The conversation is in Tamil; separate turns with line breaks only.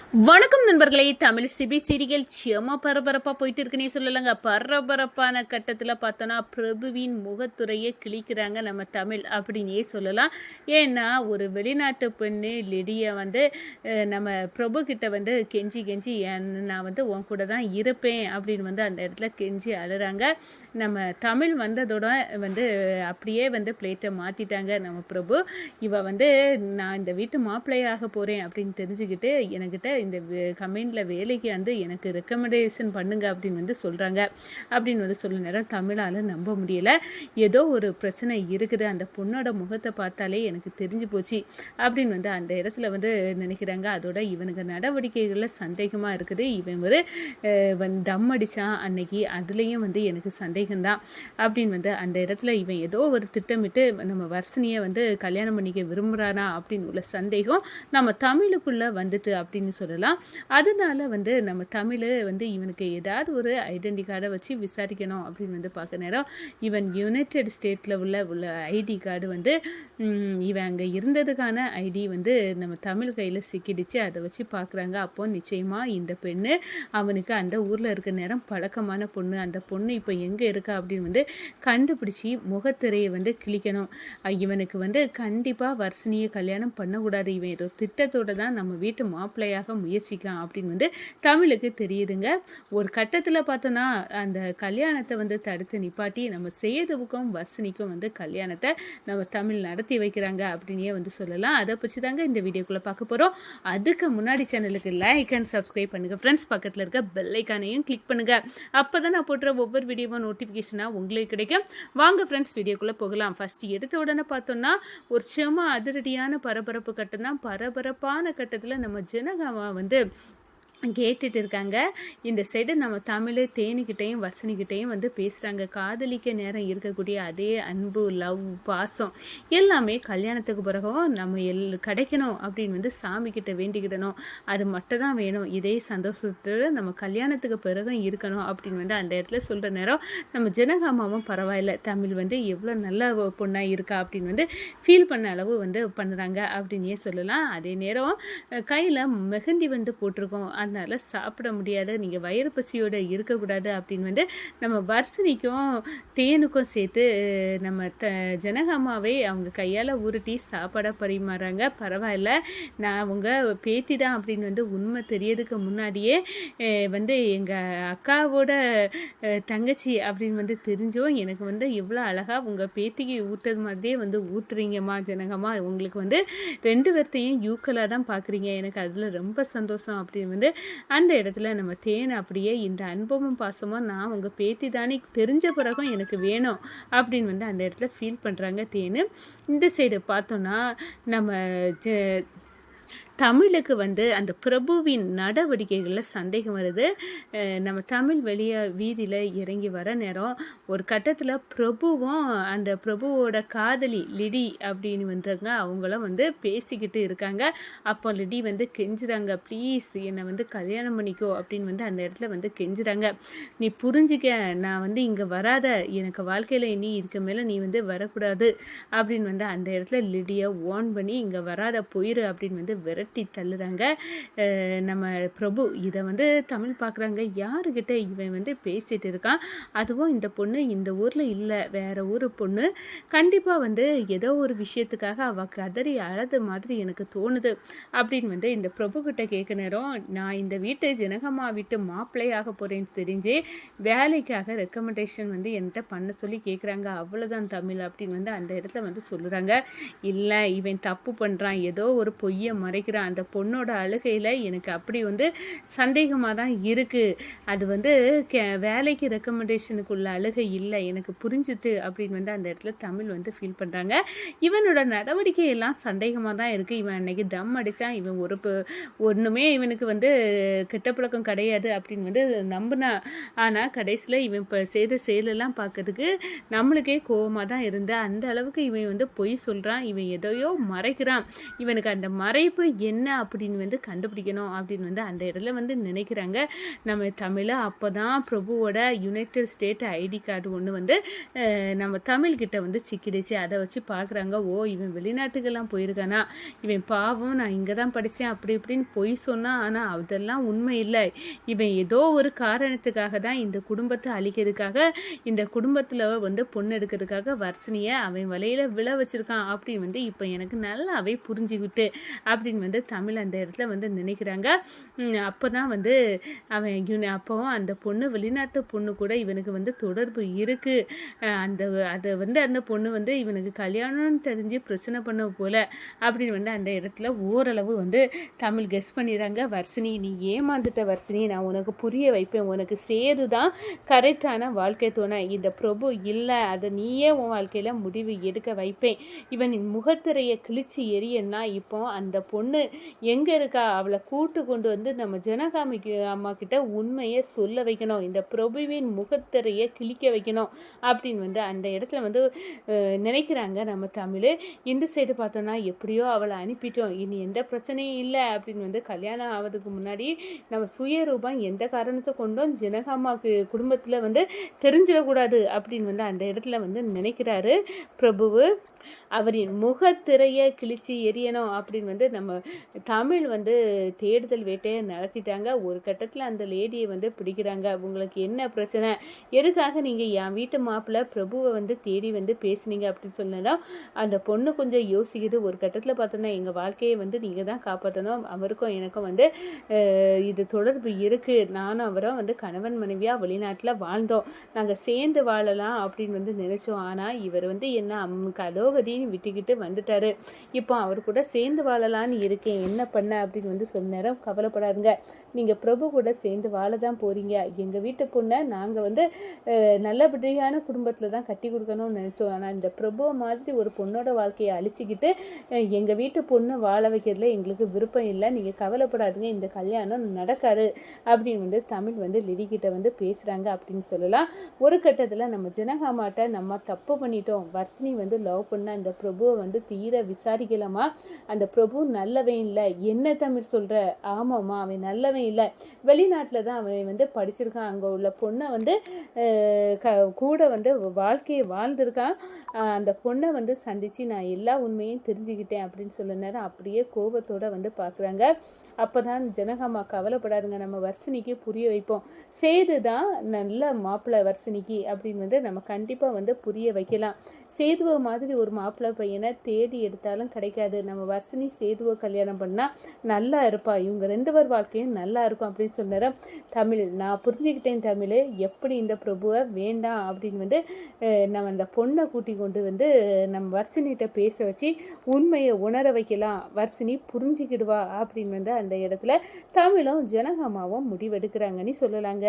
வணக்கம் நண்பர்களே. தமிழ் சிபி சீரியல் செம பரபரப்பாக போயிட்டு இருக்குன்னே சொல்லலைங்க. பரபரப்பான கட்டத்தில் பார்த்தோன்னா பிரபுவின் முகத்துறையை கிழிக்கிறாங்க நம்ம தமிழ் அப்படின்னே சொல்லலாம். ஏன்னா ஒரு வெளிநாட்டு பெண்ணு லிடியை நம்ம பிரபு கிட்ட கெஞ்சி கெஞ்சி நான் உன் கூட தான் இருப்பேன் அப்படின்னு அந்த இடத்துல கெஞ்சி அழுறாங்க. நம்ம தமிழ் வந்ததோட அப்படியே பிளேட்டை மாற்றிட்டாங்க நம்ம பிரபு. இவ நான் இந்த வீட்டு மாப்பிள்ளையாக போகிறேன் அப்படின்னு தெரிஞ்சுக்கிட்டு என்கிட்ட இந்த கம்பெனியில் வேலைக்கு எனக்கு ரெக்கமெண்டேஷன் பண்ணுங்க அப்படின்னு சொல்கிறாங்க அப்படின்னு சொல்ல நேரம் தமிழால் நம்ப முடியலை. ஏதோ ஒரு பிரச்சனை இருக்குது, அந்த பொண்ணோட முகத்தை பார்த்தாலே எனக்கு தெரிஞ்சு போச்சு அப்படின்னு அந்த இடத்துல நினைக்கிறாங்க. அதோட இவனுக்கு நடவடிக்கைகளில் சந்தேகமாக இருக்குது. இவன் தம் அடித்தான் அன்னைக்கு, அதுலேயும் எனக்கு சந்தேகம்தான் அப்படின்னு அந்த இடத்துல இவன் ஏதோ ஒரு திட்டமிட்டு நம்ம வர்ஷினியை கல்யாணம் பண்ணிக்க விரும்புகிறானா அப்படின்னு உள்ள சந்தேகம் நம்ம தமிழுக்குள்ளே வந்துட்டு அப்படின்னு சொல்லலாம். அதனால நம்ம தமிழ் இவனுக்கு ஏதாவது ஒரு ஐடென்டி கார்டை வச்சு விசாரிக்கணும் அப்படின்னு பார்க்க நேரம் இவன் யுனைடெட் ஸ்டேட்டில் உள்ள ஐடி கார்டு இவன் அங்கே இருந்ததுக்கான ஐடி நம்ம தமிழ் கையில் சிக்கிடுச்சு. அதை வச்சு பார்க்குறாங்க. அப்போ நிச்சயமாக இந்த பெண்ணு அவனுக்கு அந்த ஊரில் இருக்க நேரம் பழக்கமான பொண்ணு. அந்த பொண்ணு இப்போ எங்கே இருக்கா அப்படின்னு கண்டுபிடிச்சி முகத்திரையை கிழிக்கணும். இவனுக்கு கண்டிப்பாக வர்ஷினியை கல்யாணம் பண்ணக்கூடாது. இவன் ஏதோ திட்டத்தோடு தான் நம்ம வீட்டு மாப்பிள்ளையாக முயற்சிக்கலாம் அப்படின்னு தமிழுக்கு தெரியுதுங்க. ஒரு கட்டத்தில் பார்த்தோன்னா அந்த கல்யாணத்தை தடுத்து நிப்பாட்டி நம்ம சேதுவுக்கும் வர்ஷினிக்கும் கல்யாணத்தை நம்ம தமிழ் நடத்தி வைக்கிறாங்க அப்படின்னே சொல்லலாம். அதை பற்றி தாங்க இந்த வீடியோக்குள்ளே பார்க்க போகிறோம். அதுக்கு முன்னாடி சேனலுக்கு லைக் அண்ட் சப்ஸ்கிரைப் பண்ணுங்கள் ஃப்ரெண்ட்ஸ். பக்கத்தில் இருக்க பெல் ஐக்கானையும் கிளிக் பண்ணுங்கள். அப்போ தான் நான் போட்டுற ஒவ்வொரு வீடியோவும் நோட்டிஃபிகேஷனாக உங்களுக்கு கிடைக்கும். வாங்க ஃப்ரெண்ட்ஸ் வீடியோக்குள்ளே போகலாம். ஃபஸ்ட்டு எடுத்த உடனே பார்த்தோன்னா ஒரு செம அதிரடியான பரபரப்பு கட்டம் தான். பரபரப்பான கட்டத்தில் நம்ம ஜனகாமா கேட்டுட்டு இருக்காங்க. இந்த சைடு நம்ம தமிழ் தேனிக்கிட்டையும் வர்ஷினிக்கிட்டையும் பேசுகிறாங்க. காதலிக்க நேரம் இருக்கக்கூடிய அதே அன்பு, லவ், பாசம் எல்லாமே கல்யாணத்துக்கு பிறகும் நம்ம கிடைக்கணும் அப்படின்னு சாமிக்கிட்ட வேண்டிக்கிடணும். அது மட்டும் தான் வேணும். இதே சந்தோஷத்தோடு நம்ம கல்யாணத்துக்கு பிறகும் இருக்கணும் அப்படின்னு அந்த இடத்துல சொல்கிற நேரம் நம்ம ஜனகாமாவும் பரவாயில்ல, தமிழ் எவ்வளோ நல்ல பொண்ணாக இருக்கா அப்படின்னு ஃபீல் பண்ண அளவு பண்ணுறாங்க அப்படின்னே சொல்லலாம். அதே நேரம் கையில் மெஹந்தி போட்டிருக்கோம், அதனால சாப்பிட முடியாது, நீங்கள் வயிறு பசியோடு இருக்கக்கூடாது அப்படின்னு நம்ம வர்ஷினிக்கும் தேனுக்கும் சேர்த்து நம்ம ஜனகாமாவே அவங்க கையால் உருட்டி சாப்பாடாக பரிமாறாங்க. பரவாயில்ல, நான் உங்கள் பேத்தி தான் அப்படின்னு உண்மை தெரியறதுக்கு முன்னாடியே எங்கள் அக்காவோட தங்கச்சி அப்படின்னு தெரிஞ்சோம். எனக்கு எவ்வளோ அழகாக உங்கள் பேத்திக்கு ஊற்றுறது மாதிரியே ஊற்றுறீங்கம்மா ஜனகம்மா. உங்களுக்கு ரெண்டு பேர்த்தையும் யூக்கலாக தான் பார்க்குறீங்க, எனக்கு அதில் ரொம்ப சந்தோஷம் அப்படின்னு அந்த இடத்துல நம்ம தேனை அப்படியே இந்த அன்பமும் பாசமும் நான் உங்கள் பேத்தி தானே தெரிஞ்ச பிறகும் எனக்கு வேணும் அப்படின்னு அந்த இடத்துல ஃபீல் பண்ணுறாங்க தேனு. இந்த சைடு பார்த்தோன்னா நம்ம தமிழுக்கு அந்த பிரபுவின் நடவடிக்கைகளில் சந்தேகம் வருது. நம்ம தமிழ் வீதியில் இறங்கி வர நேரம் ஒரு கட்டத்தில் பிரபுவும் அந்த பிரபுவோட காதலி லிடி அப்படின்னு அவங்களும் பேசிக்கிட்டு இருக்காங்க. அப்போ லிடி கெஞ்சுறாங்க, ப்ளீஸ் என்னை கல்யாணம் பண்ணிக்கோ அப்படின்னு அந்த இடத்துல கெஞ்சுறாங்க. நீ புரிஞ்சிக்க, நான் இங்கே வராத, எனக்கு வாழ்க்கையில் நீ இதுக்கு மேலே நீ வரக்கூடாது அப்படின்னு அந்த இடத்துல லிடியை ஓன் பண்ணி இங்கே வராத போயிரு அப்படின்னு விரட்டி தள்ளுறாங்க நம்ம பிரபு. இதை தமிழ் பார்க்குறாங்க, யாருக்கிட்ட இவன் பேசிகிட்டு இருக்கான், அதுவும் இந்த பொண்ணு இந்த ஊரில் இல்லை, வேற ஊர் பொண்ணு, கண்டிப்பாக ஏதோ ஒரு விஷயத்துக்காக அவள் கதறி அழது மாதிரி எனக்கு தோணுது அப்படின்னு இந்த பிரபு கிட்ட கேட்க நேரம் நான் இந்த வீட்டை ஜனகம்மா வீட்டு மாப்பிள்ளையாக போகிறேன்னு தெரிஞ்சு வேலைக்காக ரெக்கமெண்டேஷன் என்கிட்ட பண்ண சொல்லி கேட்குறாங்க, அவ்வளோதான் தமிழ் அப்படின்னு அந்த இடத்துல சொல்லுறாங்க. இல்லை, இவன் தப்பு பண்ணுறான், ஏதோ ஒரு பொய்யை மறைக்கிறான், அந்த பொண்ணோட அழுகையில் எனக்கு அப்படி சந்தேகமாக தான் இருக்குது, அது வேலைக்கு ரெக்கமெண்டேஷனுக்குள்ள அழுகை இல்லை, எனக்கு புரிஞ்சுட்டு அப்படின்னு அந்த இடத்துல தமிழ் ஃபீல் பண்ணுறாங்க. இவனோட நடவடிக்கையெல்லாம் சந்தேகமாக தான் இருக்குது. இவன் அன்னைக்கு தம் அடித்தான், இவன் ஒன்றுமே இவனுக்கு கெட்ட பழக்கம் கிடையாது அப்படின்னு நம்பினா. ஆனால் கடைசியில் இவன் இப்போ செய்த செயலெல்லாம் பார்க்கறதுக்கு நம்மளுக்கே கோபமாக தான் இருந்தா. அந்த அளவுக்கு இவன் பொய் சொல்கிறான், இவன் எதையோ மறைக்கிறான். இவனுக்கு அந்த மறைப்பு என்ன அப்படின்னு வந்து கண்டுபிடிக்கணும் அப்படின்னு வந்து அந்த இடத்துல வந்து நினைக்கிறாங்க நம்ம தமிழை. அப்போ தான் பிரபுவோட யுனைடெட் ஸ்டேட் ஐடி கார்டு ஒன்று வந்து நம்ம தமிழ்கிட்ட வந்து சிக்கிடுச்சு. அதை வச்சு பார்க்குறாங்க, ஓ இவன் வெளிநாட்டுக்கெல்லாம் போயிருக்கானா, இவன் பாவம் நான் இங்கே தான் படித்தேன் அப்படி இப்படின்னு பொய் சொன்னான். ஆனால் அதெல்லாம் உண்மை இல்லை, இவன் ஏதோ ஒரு காரணத்துக்காக தான் இந்த குடும்பத்தை அழிக்கிறதுக்காக, இந்த குடும்பத்தில் வந்து பொண்ணு எடுக்கிறதுக்காக வர்ஷினியை அவன் வலையில் விழ வச்சிருக்கான் அப்படின்னு வந்து இப்போ எனக்கு நல்லாவே புரிஞ்சுக்கிட்டு அப்படின்னு வந்து தமிழ் அந்த இடத்துல வந்து நினைக்கிறாங்க. அப்போ தான் வந்து அவன் அப்போவும் அந்த பொண்ணு வெளிநாட்டு பொண்ணு கூட இவனுக்கு வந்து தொடர்பு இருக்குது, அதை வந்து அந்த பொண்ணு வந்து இவனுக்கு கல்யாணம்னு தெரிஞ்சு பிரச்சனை பண்ண போல அப்படின்னு வந்து அந்த இடத்துல ஓரளவு வந்து தமிழ் கெஸ் பண்ணிடுறாங்க. வர்ஷினி நீ ஏமாந்துட்ட வர்ஷினி, நான் உனக்கு புரிய வைப்பேன், உனக்கு சேது தான் கரெக்டான வாழ்க்கை துணை, இந்த பிரபு இல்லை, அதை நீயே உன் வாழ்க்கையில் முடிவு எடுக்க வைப்பேன். இவனின் முகத்திரையை கிழிச்சு எரியன்னா இப்போ அந்த பொண்ணு எங்கே இருக்கா, அவளை கூட்டு கொண்டு வந்து நம்ம ஜனகாமிக்கு அம்மா கிட்ட உண்மையை சொல்ல வைக்கணும், இந்த பிரபுவின் முகத்திரையை கிழிக்க வைக்கணும் அப்படின்னு வந்து அந்த இடத்துல வந்து நினைக்கிறாங்க நம்ம தமிழ். இந்த சைடு பார்த்தோன்னா எப்படியோ அவளை அனுப்பிட்டோம், இனி எந்த பிரச்சனையும் இல்லை அப்படின்னு வந்து கல்யாணம் ஆவதுக்கு முன்னாடி நம்ம சுயரூபம் எந்த காரணத்தை கொண்டும் ஜனகாமாவுக்கு குடும்பத்தில் வந்து தெரிஞ்சிடக்கூடாது அப்படின்னு வந்து அந்த இடத்துல வந்து நினைக்கிறாரு பிரபுவு. அவரின் முகத்திரையை கிழிச்சு எரியணும் அப்படின்னு வந்து நம்ம தமிழ் வந்து தேடுதல் வேட்டையை நடத்திட்டாங்க. ஒரு கட்டத்தில் அந்த லேடியை வந்து பிடிக்கிறாங்க. உங்களுக்கு என்ன பிரச்சனை, எதுக்காக நீங்கள் என் வீட்டு மாப்பிள்ளை பிரபுவை வந்து தேடி வந்து பேசுனீங்க அப்படின்னு சொன்னா அந்த பொண்ணு கொஞ்சம் யோசிக்குது. ஒரு கட்டத்தில் பார்த்தோன்னா எங்கள் வாழ்க்கையை வந்து நீங்கள் தான் காப்பாற்றணும், அவருக்கும் எனக்கும் வந்து இது தொடர்பு இருக்குது, நானும் அவரும் வந்து கணவன் மனைவியாக வெளிநாட்டில் வாழ்ந்தோம், நாங்கள் சேர்ந்து வாழலாம் அப்படின்னு வந்து நினச்சோம். ஆனால் இவர் வந்து என்ன கலோகதின்னு விட்டுக்கிட்டு வந்துட்டாரு, இப்போ அவர் கூட சேர்ந்து வாழலான்னு இருக்கேன், என்ன பண்ண அப்படின்னு வந்து சொன்ன நேரம் கவலைப்படாதுங்க, நீங்கள் பிரபு கூட சேர்ந்து வாழ தான் போகிறீங்க, எங்கள் வீட்டு பொண்ணை நாங்கள் வந்து நல்லபடியான குடும்பத்தில் தான் கட்டி கொடுக்கணும்னு நினச்சோம், ஆனால் இந்த பிரபுவை மாதிரி ஒரு பொண்ணோட வாழ்க்கையை அழிச்சிக்கிட்டு எங்கள் வீட்டு பொண்ணு வாழ வைக்கிறதுல எங்களுக்கு விருப்பம் இல்லை, நீங்கள் கவலைப்படாதுங்க, இந்த கல்யாணம் நடக்காது அப்படின்னு வந்து தமிழ் வந்து லிடிக்கிட்ட வந்து பேசுகிறாங்க அப்படின்னு சொல்லலாம். ஒரு கட்டத்தில் நம்ம ஜனகாமாட்ட நம்ம தப்பு பண்ணிட்டோம், வர்ஷினி வந்து லவ் பண்ண அந்த பிரபுவை வந்து தீர விசாரிக்கலாமா, அந்த பிரபு நல்லவன் இல்லை, என்ன தமிழ் சொல்கிற, ஆமாம்மா அவன் நல்லவன் இல்லை, வெளிநாட்டில் தான் அவன் வந்து படிச்சிருக்கான், அங்கே உள்ள பொண்ணை வந்து கூட வந்து வாழ்க்கையை வாழ்ந்திருக்கான், அந்த பொண்ணை வந்து சந்தித்து நான் எல்லா உண்மையும் தெரிஞ்சுக்கிட்டேன் அப்படின்னு சொல்ல நேரம் அப்படியே கோபத்தோடு வந்து பார்க்குறாங்க. அப்போ தான் ஜனகாமா கவலைப்படாதுங்க, நம்ம வர்ஷினிக்கு புரிய வைப்போம், சேது தான் நல்ல மாப்பிள்ளை வர்ஷினிக்கு அப்படின்னு வந்து நம்ம கண்டிப்பாக வந்து புரிய வைக்கலாம், சேதுவை மாதிரி ஒரு மாப்பிள்ளை பையனை தேடி எடுத்தாலும் கிடைக்காது, நம்ம வர்ஷினி சேதுவை கல்யாணம் பண்ணால் நல்லா இருப்பா, இவங்க 2 பேர் வாழ்க்கையும் நல்லா இருக்கும் அப்படின்னு சொன்னார் தமிழ். நான் புரிஞ்சுக்கிட்டேன் தமிழ், எப்படி இந்த பிரபுவை வேண்டாம் அப்படின்னு வந்து நம்ம அந்த பொண்ணை கூட்டி கொண்டு வந்து நம்ம வர்ஷினிகிட்ட பேச வச்சு உண்மையை உணர வைக்கலாம், வர்ஷினி புரிஞ்சுக்கிடுவா அப்படின்னு வந்து அந்த இடத்துல தமிழும் ஜனகாமாவும் முடிவெடுக்கிறாங்கன்னு சொல்லலாங்க.